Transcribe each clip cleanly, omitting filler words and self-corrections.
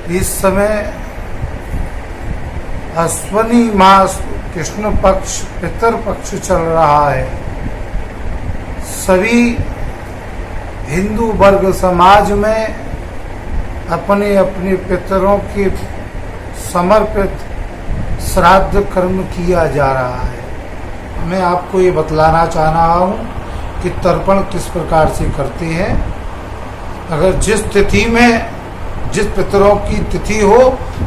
इस समय अश्वनी मास कृष्ण पक्ष पितर पक्ष चल रहा है। सभी हिंदू वर्ग समाज में अपने अपने पितरों के समर्पित श्राद्ध कर्म किया जा रहा है। मैं आपको ये बतलाना चाह रहा हूँ कि तर्पण किस प्रकार से करते हैं। अगर जिस तिथि में जिस पितरों की तिथि हो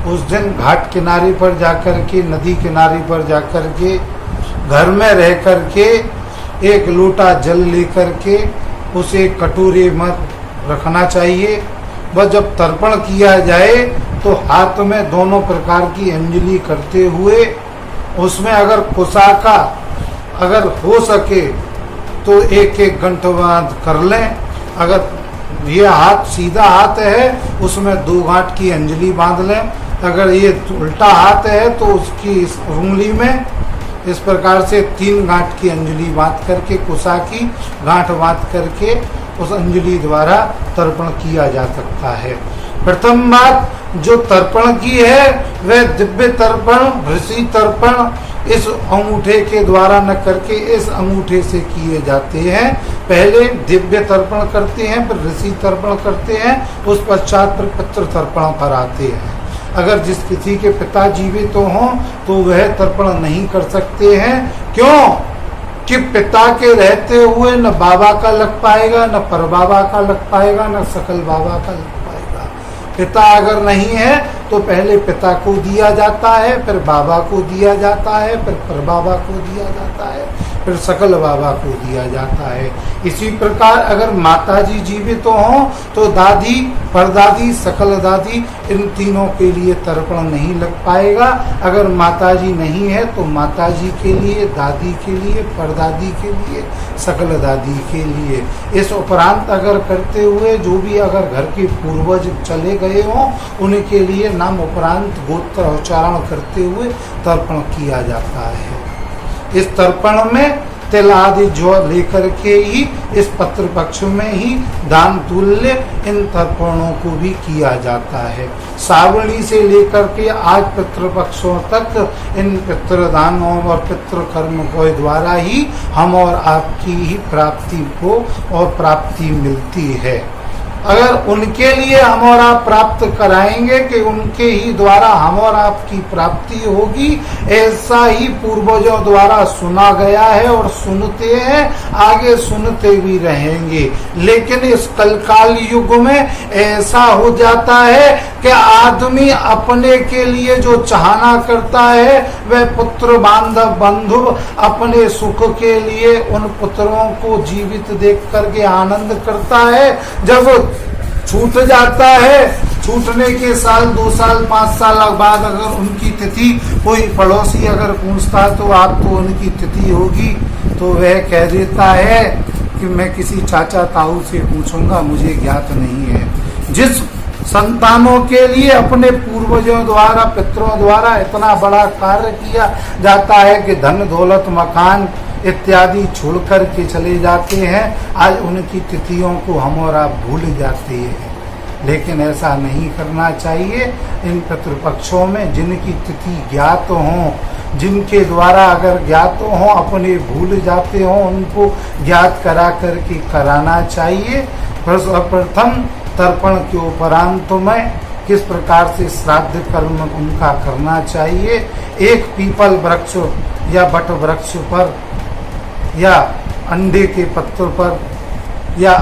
उस दिन घाट किनारे पर जाकर के, नदी किनारे पर जाकर के, घर में रह कर के एक लोटा जल लेकर के उसे कटोरे में रखना चाहिए। वह जब तर्पण किया जाए तो हाथ में दोनों प्रकार की अंजलि करते हुए उसमें अगर कुसा का अगर हो सके तो एक एक गंठबंध कर लें। अगर ये हाथ सीधा हाथ है उसमें 2 गांठ की अंजलि बांध लें। अगर ये उल्टा हाथ है तो उसकी इस उंगली में इस प्रकार से 3 गांठ की अंजलि बांध करके, कुसा की गांठ बांध करके उस अंजलि द्वारा तर्पण किया जा सकता है। प्रथम बात जो तर्पण की है वह दिव्य तर्पण, ऋषि तर्पण इस अंगूठे के द्वारा न करके इस अंगूठे से किए जाते हैं। पहले दिव्य तर्पण करते हैं, फिर ऋषि तर्पण करते हैं, उस पश्चात फिर पितृ तर्पण पर आते हैं। अगर जिस किसी के पिता जीवित तो हों तो वह तर्पण नहीं कर सकते हैं। क्यों कि पिता के रहते हुए न बाबा का लग पाएगा, न परबाबा का लग पाएगा, न सकल बाबा का लग पाएगा। पिता अगर नहीं है तो पहले पिता को दिया जाता है, फिर बाबा को दिया जाता है, फिर परबाबा को दिया जाता है, फिर सकल बाबा को दिया जाता है। इसी प्रकार अगर माताजी जीवित तो हों तो दादी, परदादी, सकल दादी इन तीनों के लिए तर्पण नहीं लग पाएगा। अगर माताजी नहीं है तो माताजी के लिए, दादी के लिए, परदादी के लिए, सकल दादी के लिए। इस उपरांत अगर करते हुए जो भी अगर घर के पूर्वज चले गए हों उनके लिए नाम उपरांत गोत्र उच्चारण करते हुए तर्पण किया जाता है। इस तर्पण में तिल आदि जो लेकर के ही इस पितृ पक्ष में ही दान तुल्य इन तर्पणों को भी किया जाता है। श्रावणी से लेकर के आज पितृपक्षों तक इन पितृदानों और पितृकर्म के द्वारा ही हम और आपकी ही प्राप्ति को और प्राप्ति मिलती है। अगर उनके लिए हम और आप प्राप्त कराएंगे कि उनके ही द्वारा हम और आपकी प्राप्ति होगी, ऐसा ही पूर्वजों द्वारा सुना गया है और सुनते हैं, आगे सुनते भी रहेंगे। लेकिन इस कलकाल युग में ऐसा हो जाता है कि आदमी अपने के लिए जो चाहना करता है वह पुत्र बांधव बंधु अपने सुख के लिए उन पुत्रों को जीवित देख करके आनंद करता है। जब छूट जाता है, छूटने के साल 2 साल 5 साल बाद अगर उनकी तिथि कोई पड़ोसी अगर पूछता तो आप तो उनकी तिथि होगी, तो वह कह देता है कि मैं किसी चाचा ताऊ से पूछूंगा, मुझे ज्ञात नहीं है। जिस संतानों के लिए अपने पूर्वजों द्वारा, पितरों द्वारा इतना बड़ा कार्य किया जाता है कि धन दौलत मकान इत्यादि छोड़ कर के चले जाते हैं, आज उनकी तिथियों को हम और आप भूल जाते हैं। लेकिन ऐसा नहीं करना चाहिए। इन पितृपक्षों में जिनकी तिथि ज्ञात हों, जिनके द्वारा अगर ज्ञात हों अपने भूल जाते हों, उनको ज्ञात करा करके कराना चाहिए। प्रथम तर्पण के उपरांत में किस प्रकार से श्राद्ध कर्म उनका करना चाहिए। एक पीपल वृक्ष या बट वृक्ष पर या अंडे के पत्र पर या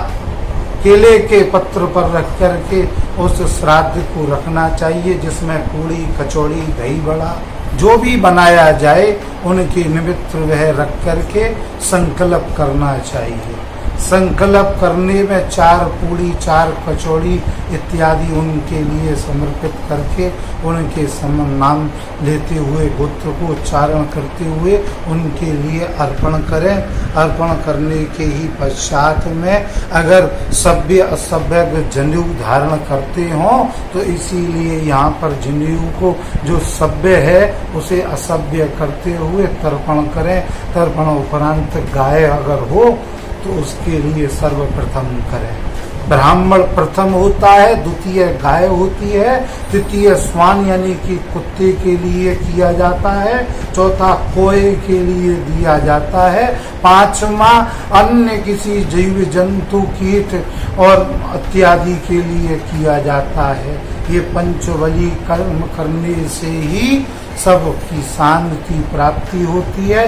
केले के पत्र पर रख करके उस श्राद्ध को रखना चाहिए, जिसमें पूड़ी कचौड़ी दही बड़ा जो भी बनाया जाए उनके निमित्त वह रख करके संकल्प करना चाहिए। संकल्प करने में 4 पूड़ी 4 कचौड़ी इत्यादि उनके लिए समर्पित करके उनके नाम लेते हुए गोत्र को उच्चारण करते हुए उनके लिए अर्पण करें। अर्पण करने के ही पश्चात में अगर सभ्य असभ्य जनेऊ धारण करते हों तो इसीलिए यहाँ पर जनेऊ को जो सभ्य है उसे असभ्य करते हुए तर्पण करें। तर्पण उपरांत गाय अगर हो तो उसके लिए सर्वप्रथम करें। ब्राह्मण प्रथम होता है, द्वितीय गाय होती है, तृतीय श्वान यानी कि कुत्ते के लिए किया जाता है, चौथा कोए के लिए दिया जाता है, पांचवा अन्य किसी जीव जंतु कीट और इत्यादि के लिए किया जाता है। ये पंचबली कर्म करने से ही सबकी शांति प्राप्ति होती है।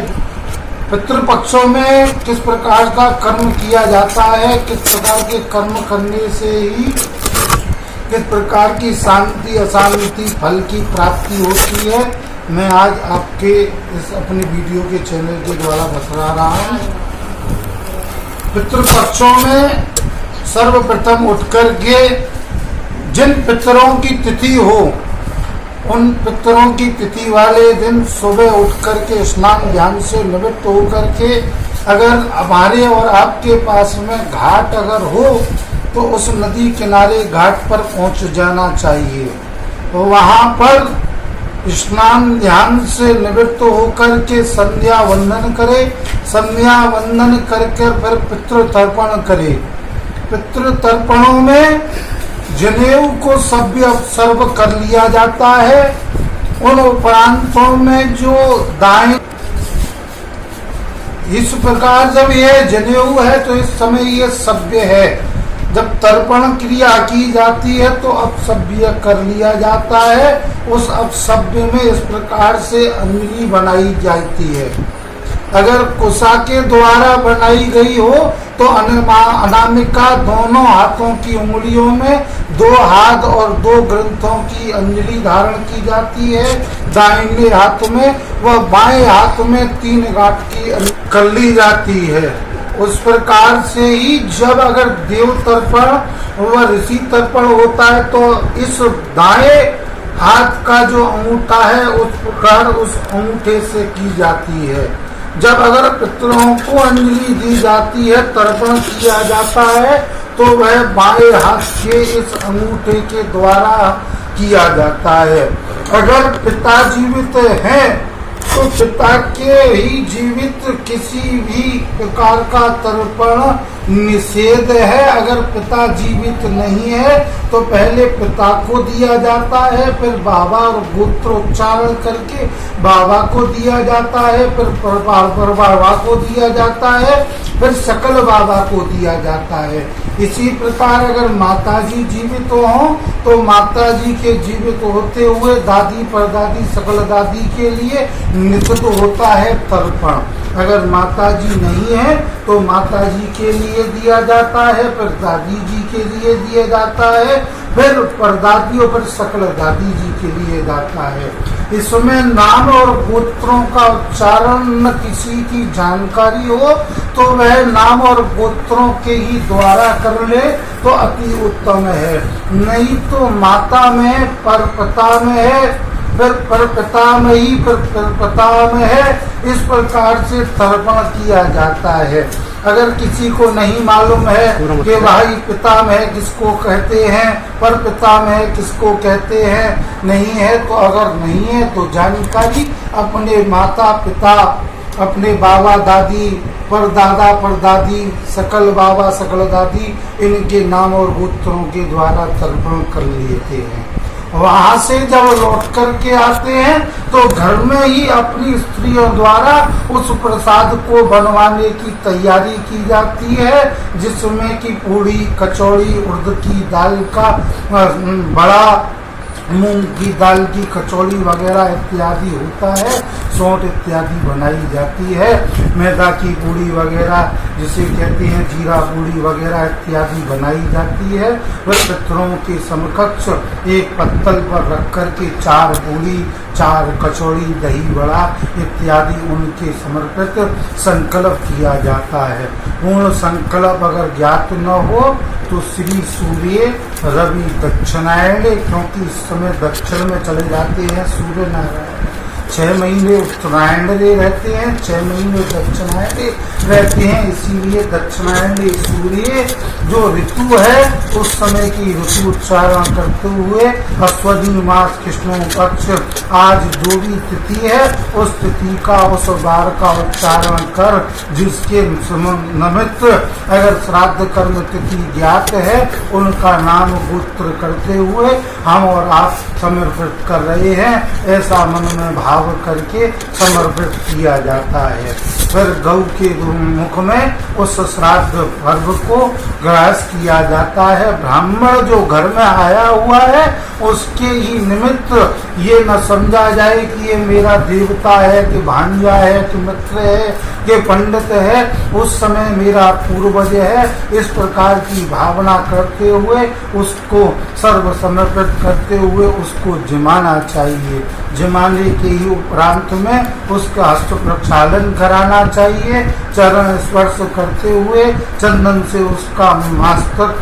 पितृपक्षों में किस प्रकार का कर्म किया जाता है, किस प्रकार के कर्म करने से ही किस प्रकार की शांति अशांति फल की प्राप्ति होती है, मैं आज आपके इस अपने वीडियो के चैनल के द्वारा बता रहा हूँ। पितृपक्षों में सर्वप्रथम उठकर के जिन पितरों की तिथि हो, उन पितरों की तिथि वाले दिन सुबह उठ करके स्नान ध्यान से निवृत्त होकर के अगर हमारे और आपके पास में घाट अगर हो तो उस नदी किनारे घाट पर पहुंच जाना चाहिए। तो वहां पर स्नान ध्यान से निवृत्त होकर के संध्या वंदन करे, संध्या वंदन करके फिर पितृ तर्पण करे। पितृ तर्पणों में जनेऊ को सभ्य सर्व कर लिया जाता है। उन उपरांतों में जो दाएं इस प्रकार जब ये जनेऊ है तो इस समय ये सभ्य है। जब तर्पण क्रिया की जाती है तो अपसभ्य कर लिया जाता है। उस अपसभ्य में इस प्रकार से अंजलि बनाई जाती है। अगर कुशा के द्वारा बनाई गई हो तो अनामिका दोनों हाथों की उंगलियों में 2 हाथ और 2 ग्रंथों की अंजलि धारण की जाती है। दाहिने हाथ में व बाएं हाथ में 3 गांठ की कर ली जाती है। उस प्रकार से ही जब अगर देव तर्पण व ऋषि तर्पण होता है तो इस दाएं हाथ का जो अंगूठा है उस प्रकार उस अंगूठे से की जाती है। जब अगर पितरों को अंजलि दी जाती है, तर्पण किया जाता है, तो वह बाएं हाथ के इस अंगूठे के द्वारा किया जाता है। अगर पिता जीवित हैं तो पिता के ही जीवित किसी भी प्रकार का तर्पण निषेध है। अगर पिता जीवित नहीं है तो पहले पिता को दिया जाता है, फिर बाबा और गोत्र उच्चारण करके बाबा को दिया जाता है, फिर बाबा को दिया जाता है, फिर सकल बाबा को दिया जाता है। इसी प्रकार अगर माताजी जीवित हो तो माताजी के जीवित होते हुए दादी परदादी सकल दादी के लिए निषिद्ध होता है तर्पण। अगर माताजी नहीं है तो माताजी के लिए दिया जाता है, फिर दादी जी के लिए दिया जाता है, फिर परदादी और फिर सकल दादी जी के लिए जाता है। इसमें नाम और गोत्रों का उच्चारण न किसी की जानकारी हो तो वह नाम और गोत्रों के ही द्वारा कर ले तो अति उत्तम है। नहीं तो माता में परपिता में है, फिर परपिता में ही फिर परपिता में है, इस प्रकार से तर्पण किया जाता है। अगर किसी को नहीं मालूम है कि भाई पिता में है किसको कहते हैं, पर पिता में है किसको कहते हैं, नहीं है तो अगर नहीं है तो जानकारी अपने माता पिता, अपने बाबा दादी, परदादा परदादी, सकल बाबा सकल दादी, इनके नाम और गोत्रों के द्वारा तर्पण कर लेते हैं। वहां से जब लौट करके आते हैं तो घर में ही अपनी स्त्रियों द्वारा उस प्रसाद को बनवाने की तैयारी की जाती है, जिसमें कि पूड़ी कचौड़ी उड़द की दाल का बड़ा, मूंग की दाल की कचौड़ी वगैरह इत्यादि होता है, सौंठ इत्यादि बनाई जाती है, मैदा की पूड़ी वगैरह जिसे कहते हैं जीरा पूड़ी वगैरह इत्यादि बनाई जाती है। वह पितरों के समकक्ष एक पत्तल पर रख कर के 4 पूड़ी 4 कचौड़ी दही बड़ा इत्यादि उनके समर्पित संकल्प किया जाता है। पूर्ण संकल्प अगर ज्ञात न हो तो श्री सूर्य रवि दक्षिणायन, क्योंकि इस समय दक्षिण में चले जाते हैं सूर्य नारायण, 6 महीने उत्तरायण रहते हैं, 6 महीने दक्षिणायन रहते हैं। इसीलिए दक्षिणायन सूर्य जो ऋतु है उस समय की ऋतु उच्चारण करते हुए अश्वनी मास कृष्ण पक्ष आज जो भी तिथि है उस तिथि का उस बार का उच्चारण कर जिसके निमित्त अगर श्राद्ध कर्म तिथि ज्ञात है उनका नाम गोत्र करते हुए हम और आप समर्पित कर रहे हैं, ऐसा मन में भाव करके समर्पित किया जाता है। फिर गौ के मुख में उस श्राद्ध पर्व को ग्रास किया जाता है। ब्राह्मण जो घर में आया हुआ है उसके ही निमित्त ये न समझा जाए कि ये मेरा देवता है कि भांजा है कि मित्र है कि पंडित है, उस समय मेरा पूर्वज है, इस प्रकार की भावना करते हुए उसको सर्व समर्पित करते हुए उसको जिमाना चाहिए। जिमाने के ही उपरांत में उसका हस्त प्रक्षालन कराना चाहिए, चरण स्पर्श करते हुए चंदन से उसका मस्तक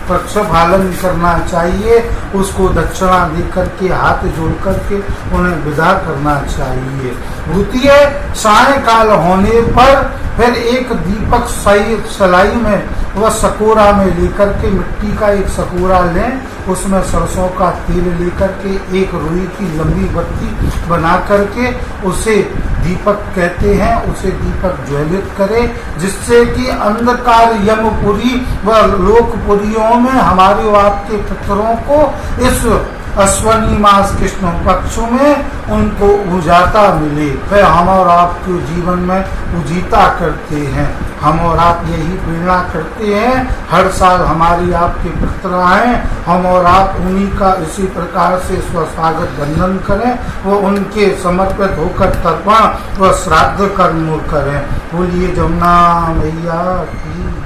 प्रक्षालन करना चाहिए, उसको दक्षिणा दे करके हाथ जोड़ करके उन्हें विदा करना चाहिए। द्वितीय सायंकाल होने पर फिर एक दीपक सलाई में वह सकोरा में लेकर के मिट्टी का एक सकोरा लें, उसमें सरसों का तेल लेकर के एक रुई की लंबी बत्ती बना करके उसे दीपक कहते हैं, उसे दीपक ज्वलित करें, जिससे कि अंधकार यमपुरी व लोकपुरियों में हमारे आपके पितरों को इस अश्वनी मास कृष्ण पक्ष में उनको उजाता मिले। फिर हम और आपके जीवन में उजीता करते हैं। हम और आप यही प्रेरणा करते हैं, हर साल हमारी आपके पितर आए, हम और आप उन्हीं का इसी प्रकार से स्वस्वागत बंधन करें, वो उनके समर्पित होकर तर्पण व श्राद्ध कर्म करें। बोलिए जमुना मैया की।